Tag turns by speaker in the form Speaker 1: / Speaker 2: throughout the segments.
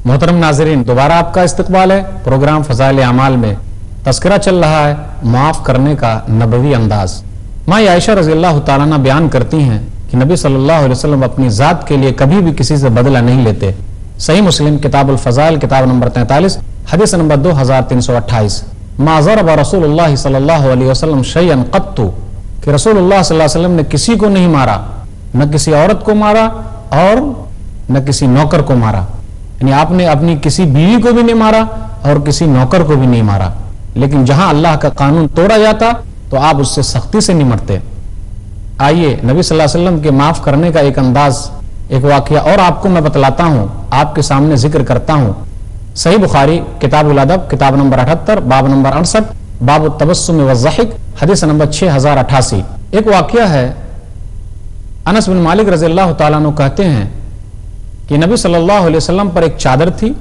Speaker 1: मोहतरम नाज़रीन, दोबारा आपका इस्तकबाल है प्रोग्राम फ़ज़ाइल अमाल में। तज़किरा चल रहा है माफ़ करने का नबवी अंदाज। माँ आयशा रज़ियल्लाहु ताला अन्हा बयान करती हैं कि नबी सल्लल्लाहु अलैहि वसल्लम अपनी ज़ात के लिए कभी भी किसी से बदला नहीं लेते। सही मुस्लिम किताबुल फ़ज़ाइल किताब नंबर 43 हदीस नंबर 2328। मा ज़रब रसूलुल्लाह सल्लल्लाहु अलैहि वसल्लम शैअन क़त्तु, कि रसूलुल्लाह सल्लल्लाहु अलैहि वसल्लम ने किसी को नहीं मारा, न किसी औरत को मारा और न किसी नौकर को मारा। यानी आपने अपनी किसी बीवी को भी नहीं मारा और किसी नौकर को भी नहीं मारा, लेकिन जहां अल्लाह का कानून तोड़ा जाता तो आप उससे सख्ती से निमटते। आइए नबी सल्लल्लाहु अलैहि वसल्लम के माफ करने का एक अंदाज, एक वाकया और आपको मैं बतलाता हूं, आपके सामने जिक्र करता हूं। सही बुखारी किताबुल अदब किताब नंबर 78 बाब नंबर 68 बाब तबस्सुम व ज़हिक हदीस नंबर 6088। एक वाकया है, अनस बिन मालिक रज़ियल्लाहु ताला अन्हु कहते हैं कि नबी सल्लल्लाहु अलैहि वसल्लम पर एक चादर थी,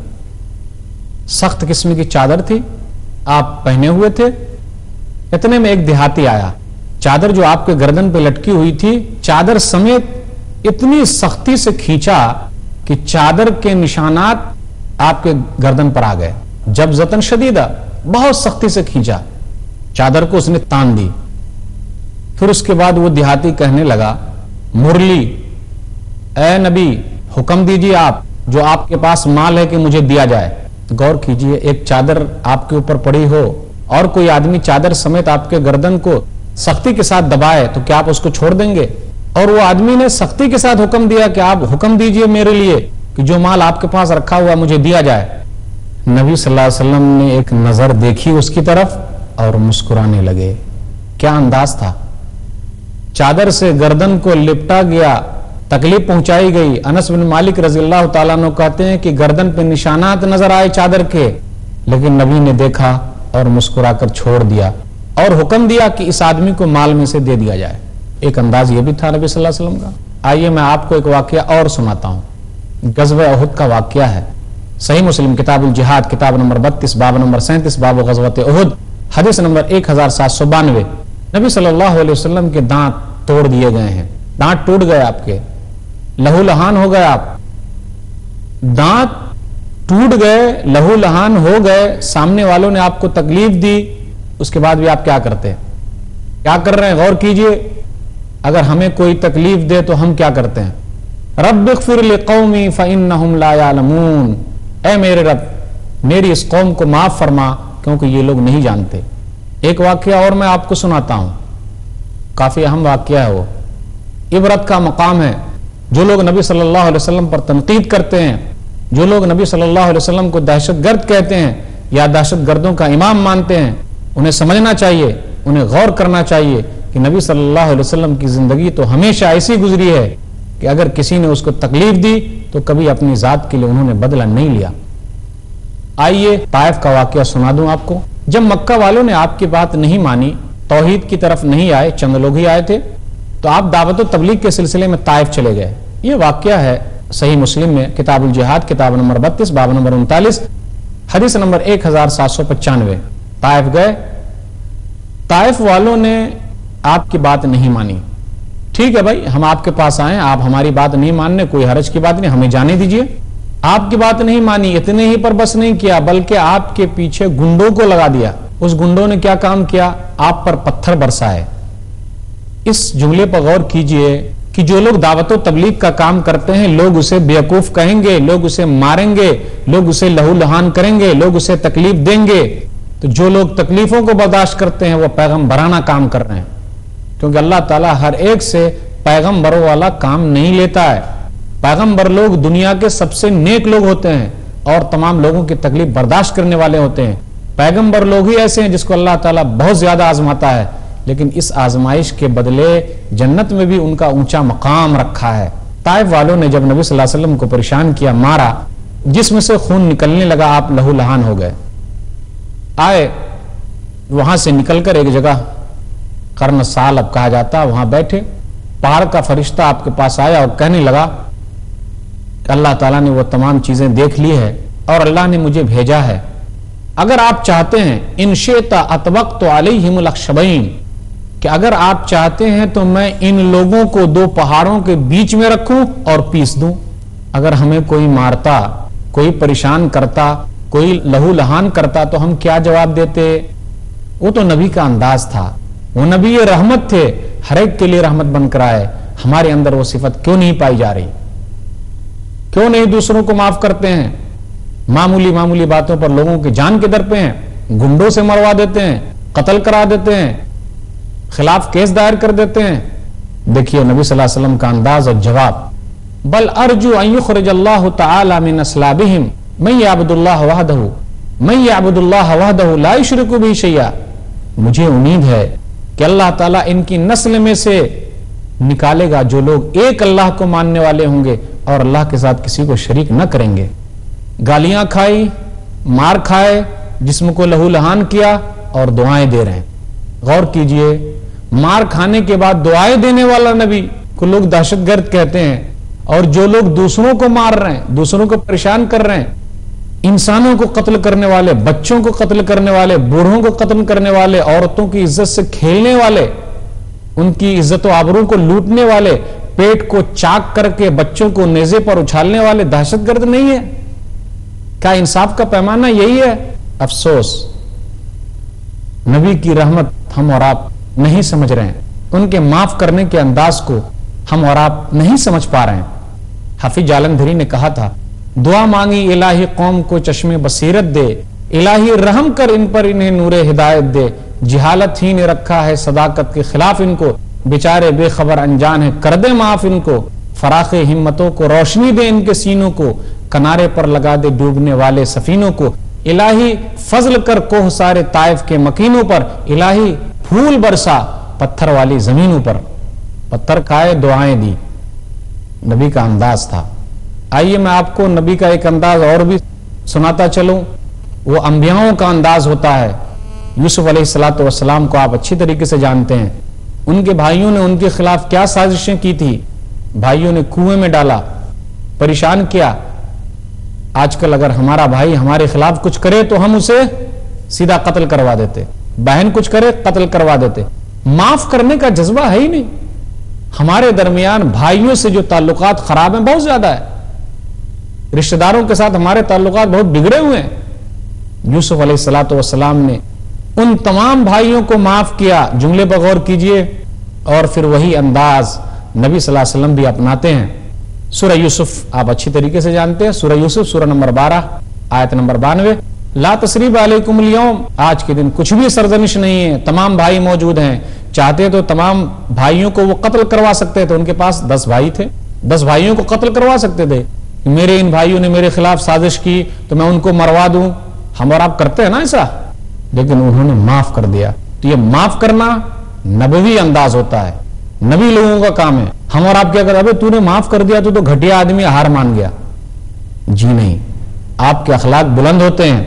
Speaker 1: सख्त किस्म की चादर थी, आप पहने हुए थे। इतने में एक देहाती आया, चादर जो आपके गर्दन पे लटकी हुई थी, चादर समेत इतनी सख्ती से खींचा कि चादर के निशानात आपके गर्दन पर आ गए। जब जतन शदीदा, बहुत सख्ती से खींचा, चादर को उसने तान दी। फिर उसके बाद वो देहाती कहने लगा, मुरली, ए नबी हुक्म दीजिए आप, जो आपके पास माल है कि मुझे दिया जाए। गौर कीजिए, एक चादर आपके ऊपर पड़ी हो और कोई आदमी चादर समेत आपके गर्दन को सख्ती के साथ दबाए तो क्या आप उसको छोड़ देंगे? और वो आदमी ने सख्ती के साथ हुक्म दिया कि आप हुक्म दीजिए मेरे लिए कि जो माल आपके पास रखा हुआ मुझे दिया जाए। नबी सल्लल्लाहु अलैहि वसल्लम ने एक नजर देखी उसकी तरफ और मुस्कुराने लगे। क्या अंदाज था! चादर से गर्दन को लिपटा गया, तकलीफ पहुंचाई गई। अनस बिन मालिक रज़ियल्लाहु ताला अन्हु कहते हैं कि गर्दन पे निशानात नजर आए चादर के, लेकिन नबी ने देखा और मुस्कुराकर छोड़ दिया और हुक्म दिया कि इस आदमी को माल में से दे दिया जाए। एक अंदाज ये भी था नबी सल्लल्लाहु अलैहि वसल्लम का। आइए मैं आपको एक वाकया और सुनाता हूं। गज़वा उहुद का वाकया है। सही मुस्लिम किताबुल जिहाद किताब नंबर 32 बाब नंबर 37 बाब ग़ज़वत उहुद हदीस नंबर 1792। नबी सल्लल्लाहु अलैहि वसल्लम के दांत तोड़ दिए गए हैं, दांत टूट गए आपके, लहू लहान हो गए आप, दांत टूट गए, लहू लहान हो गए, सामने वालों ने आपको तकलीफ दी, उसके बाद भी आप क्या करते हैं? क्या कर रहे हैं? गौर कीजिए। अगर हमें कोई तकलीफ दे तो हम क्या करते हैं? रब्बिग़फ़िर लिक़ौमी फ़इन्नहुम ला यअलमून, ऐ मेरे रब, मेरी इस कौम को माफ फरमा क्योंकि ये लोग नहीं जानते। एक वाकया और मैं आपको सुनाता हूं, काफी अहम वाकया है, वो इबरत का मकाम है। जो लोग नबी सल्लल्लाहु अलैहि वसल्लम पर तनकीद करते हैं, जो लोग नबी सल्लल्लाहु अलैहि वसल्लम को दहशतगर्द कहते हैं या दहशतगर्दों का इमाम मानते हैं, उन्हें समझना चाहिए, उन्हें गौर करना चाहिए कि नबी सल्लल्लाहु अलैहि वसल्लम की जिंदगी तो हमेशा ऐसी गुजरी है कि अगर किसी ने उसको तकलीफ दी तो कभी अपनी जात के लिए उन्होंने बदला नहीं लिया। आइए ताइफ का वाकया सुना दूं आपको। जब मक्का वालों ने आपकी बात नहीं मानी, तौहीद की तरफ नहीं आए, चंद लोग ही आए थे, तो आप दावत व तबलीग के सिलसिले में ताइफ चले गए। ये वाकया है सही मुस्लिम में किताबुल जिहाद किताब नंबर 32 बाब नंबर 39 हदीस नंबर 1795। ताइफ गए, ताइफ वालों ने आपकी बात नहीं मानी। ठीक है भाई, हम आपके पास आए, आप हमारी बात नहीं मानने, कोई हरज की बात नहीं, हमें जाने दीजिए। आपकी बात नहीं मानी, इतने ही पर बस नहीं किया, बल्कि आपके पीछे गुंडों को लगा दिया। उस गुंडों ने क्या काम किया? आप पर पत्थर बरसाए। इस जुमले पर गौर कीजिए कि जो लोग दावत व तबलीग का काम करते हैं, लोग उसे बेवकूफ कहेंगे, लोग उसे मारेंगे, लोग उसे लहू लहान करेंगे, लोग उसे तकलीफ देंगे। तो जो लोग तकलीफों को बर्दाश्त करते हैं वो पैगंबराना काम कर रहे हैं, क्योंकि अल्लाह ताला हर एक से पैगंबरों वाला काम नहीं लेता है। पैगंबर लोग दुनिया के सबसे नेक लोग होते हैं और तमाम लोगों की तकलीफ बर्दाश्त करने वाले होते हैं। पैगंबर लोग ही ऐसे हैं जिसको अल्लाह ताला बहुत ज्यादा आजमाता है, लेकिन इस आजमाइश के बदले जन्नत में भी उनका ऊंचा मकाम रखा है। ताइफ वालों ने जब नबी सल्लल्लाहु अलैहि वसल्लम को परेशान किया, मारा, जिस्म से खून निकलने लगा, आप लहू लहान हो गए। आए, वहां से निकलकर एक जगह कर्न साल अब कहा जाता, वहां बैठे, पहाड़ का फरिश्ता आपके पास आया और कहने लगा, अल्लाह ताला ने वो तमाम चीजें देख ली है और अल्लाह ने मुझे भेजा है। अगर आप चाहते हैं, इनशेता अतवक्त अलैहिमुल अखशबैन, कि अगर आप चाहते हैं तो मैं इन लोगों को दो पहाड़ों के बीच में रखूं और पीस दूं। अगर हमें कोई मारता کوئی پریشان کرتا، کوئی لہو لہان کرتا تو ہم کیا جواب دیتے؟ وہ تو نبی کا انداز تھا، وہ نبی رحمت تھے، ہر ایک کے لیے رحمت بن کر آئے۔ ہمارے اندر وہ صفت کیوں نہیں پائی جا رہی؟ کیوں نہیں دوسروں کو معاف کرتے ہیں؟ معمولی معمولی باتوں پر لوگوں کی جان کے در پہ ہیں، گنڈوں سے مروا دیتے ہیں، قتل کرا دیتے ہیں، خلاف کیس دائر کر دیتے ہیں۔ دیکھیے نبی صلی اللہ علیہ وسلم کا انداز اور جواب، بل ارجو ان یخرج اللہ تعالی من اصلابہم من یعبد اللہ وحدہ لا یشرک بہ شیئا۔ مجھے امید ہے کہ اللہ تعالیٰ ان کی نسل میں سے نکالے گا جو لوگ ایک اللہ کو ماننے والے ہوں گے اور اللہ کے ساتھ کسی کو شریک نہ کریں گے۔ گالیاں کھائی، مار کھائے، جسم کو لہو لہان کیا اور دعائیں دے رہے ہیں۔ غور کیجئے، مار کھانے کے بعد دعائیں دینے والا نبی کو لوگ دہشت گرد کہتے ہیں، اور جو لوگ دوسروں کو مار رہے ہیں، دوسروں کو پریشان کر رہے ہیں، انسانوں کو قتل کرنے والے، بچوں کو قتل کرنے والے، بوڑھوں کو قتل کرنے والے، عورتوں کی عزت سے کھیلنے والے، ان کی عزت و آبرو کو لوٹنے والے، پیٹ کو چاک کر کے بچوں کو نیزے پر اچھالنے والے دہشت گرد نہیں ہے؟ کیا انصاف کا پیمانہ یہی ہے؟ افسوس، نبی کی رحمت ہم اور آپ نہیں سمجھ رہے ہیں، ان کے معاف کرنے کے انداز کو ہم اور آپ نہیں سمجھ پا رہے ہیں۔ حافظ جالندھری نے کہا تھا، دعا مانگی الہی قوم کو چشم بصیرت دے، الہی رحم کر ان پر انہیں نور ہدایت دے، جہالت ہی نے رکھا ہے صداقت کے خلاف ان کو، بیچارے بے خبر انجان ہے، کر دے معاف ان کو، فراخ ہمتوں کو روشنی دے ان کے سینوں کو، کنارے پر لگا دے ڈوبنے والے سفینوں کو، الہی فضل کر کوہ سارے طائف کے مکینوں پر، الہی پھول برسا پتھر والی زمینوں پر۔ پتھر کھائے، دعائیں دی، نبی کا انداز تھا۔ آئیے میں آپ کو نبی کا ایک انداز اور بھی سناتا چلوں، وہ انبیاؤں کا انداز ہوتا ہے۔ یوسف علیہ السلام کو آپ اچھی طریقے سے جانتے ہیں، ان کے بھائیوں نے ان کے خلاف کیا سازشیں کی تھی، بھائیوں نے کنویں میں ڈالا، پریشان کیا۔ آج کل اگر ہمارا بھائی ہمارے خلاف کچھ کرے تو ہم اسے سیدھا قتل کروا دیتے، بہن کچھ کرے قتل کروا دیتے، معاف کرنے کا جذبہ ہے ہی نہیں۔ ہمارے درمیان بھائیوں سے جو تعلقات خراب ہیں بہت زیادہ ہے، رشتہ داروں کے ساتھ ہمارے تعلقات بہت بگڑے ہوئے ہیں۔ یوسف علیہ السلام نے ان تمام بھائیوں کو معاف کیا، جملے پر غور کیجئے، اور پھر وہی انداز نبی صلی اللہ علیہ وسلم بھی اپناتے ہیں۔ سورہ یوسف آپ اچھی طریقے سے جانتے ہیں، سورہ یوسف سورہ نمبر 12 آیت نمبر 92، لا تثریب علیکم اليوم، آج کے دن کچھ بھی سرزنش نہیں ہے، تمام بھائی موجود ہیں، چاہتے تو تمام بھائیوں کو وہ قتل کروا سکتے تھے، ان کے پاس 10 بھائی تھے، 10 بھائیوں کو قتل کروا سکتے تھے، میرے ان بھائیوں نے میرے خلاف سازش کی تو میں ان کو مروا دوں، ہم اور آپ کرتے ہیں نا ایسا، لیکن انہوں نے معاف کر دیا۔ تو یہ معاف کرنا نبوی انداز ہوتا ہے، نبی لوگوں کا کام ہے۔ ہم اور آپ کیا کرتے ہیں، ابے تو نے معاف کر دیا تو گھٹیا آدمی، ہار مان گیا۔ جی نہیں، آپ کے اخلاق بلند ہوتے ہیں،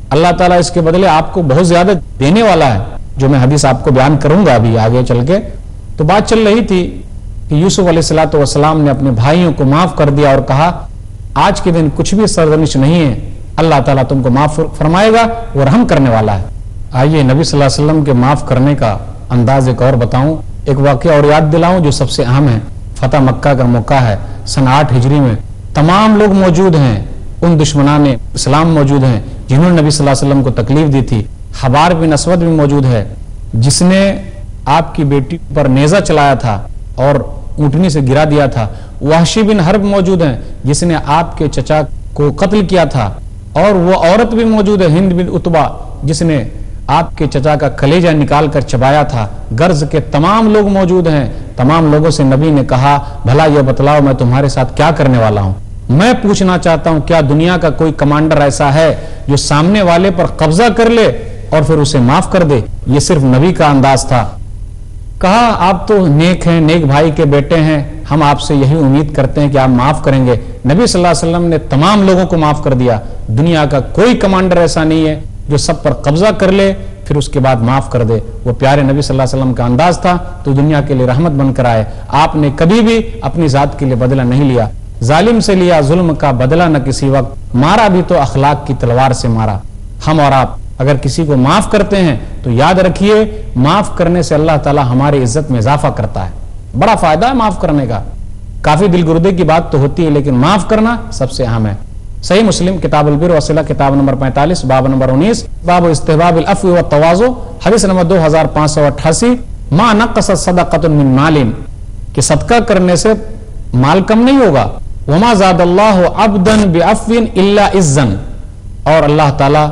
Speaker 1: اللہ تعالیٰ اس کے بدلے آپ کو بہت زیادہ دینے والا ہے، جو میں حدیث آپ کو بیان کروں گا ابھی آگے چل کے۔ تو بات چل رہی تھی کہ یوسف علیہ السلام نے اپنے بھائیوں کو معاف کر دیا اور کہا آج کے دن کچھ بھی سرزنش نہیں ہے، اللہ تعالیٰ تم کو معاف فرمائے گا، وہ رحم کرنے والا ہے۔ آئیے نبی صلی اللہ علیہ وسلم کے معاف کرنے کا انداز ایک اور بتاؤں، ایک واقعہ اور یاد دلاؤں جو سب سے اہم ہے۔ فتح مکہ کا موقع ہے، سن 8 ہجری میں، تمام لوگ موجود ہیں، ان دشمنان اسلام موجود ہیں جنہوں نے نبی صلی اللہ علیہ وسلم کو تکلیف دی تھی۔ حبار بن اسود بھی موجود ہے، جس نے آپ کی بیٹی پر نیزہ چلایا تھا اور اونٹنی سے گرا دیا تھا۔ وحشی بن حرب موجود ہیں، جس نے آپ کے چچا کو قتل کیا تھا، اور وہ عورت بھی موجود ہے، ہند بن عتبہ، جس نے آپ کے چچا کا کلیجہ نکال کر چبایا تھا۔ غرض کے تمام لوگ موجود ہیں۔ تمام لوگوں سے نبی نے کہا بھلا یہ بتلاؤ میں تمہارے ساتھ کیا کرنے والا ہوں؟ میں پوچھنا چاہتا ہوں کیا دنیا کا کوئی کمانڈر ایسا ہے جو سامنے والے پر قبضہ کر لے اور پھر اسے معاف کر دے؟ یہ صرف نبی کا انداز تھا۔ کہا آپ تو نیک ہیں، نیک بھائی کے بیٹے ہیں، ہم آپ سے یہی امید کرتے ہیں کہ آپ معاف کریں گے۔ نبی صلی اللہ علیہ وسلم نے تمام لوگوں کو معاف کر دیا۔ دنیا کا کوئی کمانڈر ایسا نہیں ہے جو سب پر قبضہ کر لے پھر اس کے بعد معاف کر دے۔ وہ پیارے نبی صلی اللہ علیہ وسلم کا انداز تھا، تو دنیا کے لیے رحمت بن کر آئے۔ آپ نے کبھی بھی اپنی ذات کے لیے بدلہ نہیں لیا، ظالم سے لیا ظلم کا بدلہ نہ کسی وقت، مارا بھی تو اخلاق کی تلوار سے مارا۔ ہم اور آپ اگر کسی کو معاف کرتے ہیں تو یاد رکھیے معاف کرنے سے اللہ تعالیٰ ہماری عزت میں اضافہ کرتا ہے۔ بڑا فائدہ ہے معاف کرنے کا۔ کافی دل گردے کی بات تو ہوتی ہے، لیکن معاف کرنا سب سے اہم ہے۔ सही मुस्लिम किताब अल बिर वसिला किताब नंबर 45 बाब नंबर 19 बाब इस्तिहबाबिल अफ़्व व तवाज़ु हदीस नंबर 2588 मा नक़सत सदक़तुन मिन मालिन कि सदका करने से माल कम नहीं होगा। वमा ज़ादल्लाहु अब्दन बिअफ़्विन इल्ला इज़्ज़न, और अल्लाह ताला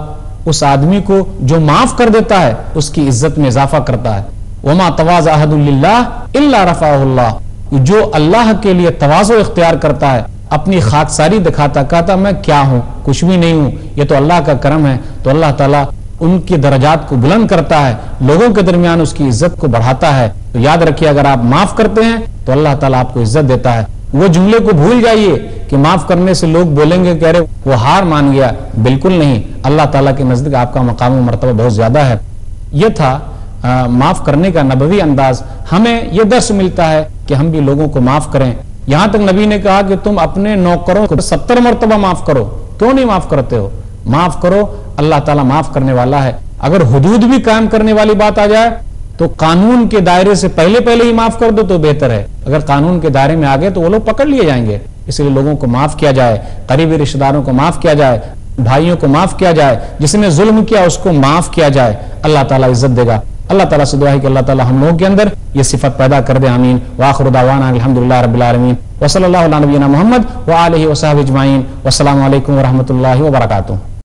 Speaker 1: उस आदमी को जो माफ कर देता है उसकी इज्जत में इजाफा करता है। वमा तवाज़ा अहदुन लिल्लाह इल्ला रफ़अहुल्लाह, जो अल्लाह के लिए तवाज़ो इख्तियार करता है, अपनी खाकसारी दिखाता, कहता मैं क्या हूं, कुछ भी नहीं हूं, ये तो अल्लाह का करम है, तो अल्लाह ताला उनके दर्जात को बुलंद करता है, लोगों के दरमियान उसकी इज्जत को बढ़ाता है। तो याद रखिए, अगर आप माफ करते हैं तो अल्लाह ताला आपको इज्जत देता है। वो जुमले को भूल जाइए कि माफ करने से लोग बोलेंगे कि अरे वो हार मान गया, बिल्कुल नहीं, अल्लाह ताला के नजदीक आपका मकाम व मर्तबा बहुत ज्यादा है। ये था माफ करने का नबवी अंदाज। हमें यह दर्श मिलता है कि हम भी लोगों को माफ करें। यहां तक नबी ने कहा कि तुम अपने नौकरों को 70 मरतबा माफ करो, क्यों नहीं माफ करते हो? माफ करो, अल्लाह ताला माफ करने वाला है। अगर हुदूद भी कायम करने वाली बात आ जाए तो कानून के दायरे से पहले पहले ही माफ कर दो तो बेहतर है। अगर कानून के दायरे में आ गए तो वो लोग पकड़ लिए जाएंगे। इसलिए लोगों को माफ किया जाए, करीबी रिश्तेदारों को माफ किया जाए, भाइयों को माफ किया जाए, जिसने जुल्म किया उसको माफ किया जाए, अल्लाह ताला इज्जत देगा। अल्लाह ताला से दुआ है कि अल्लाह ताला हम लोगों के अंदर ये सिफत पैदा कर दे। आमीन। व आखिरु दावाना अल्हम्दुलिल्लाहि रब्बिल आलमीन व सल्लल्लाहु अला नबियिना मुहम्मद व आलिहि व सहबिहि अजमाइन। वस्सलामु अलैकुम व रहमतुल्लाहि व बरकातुहू।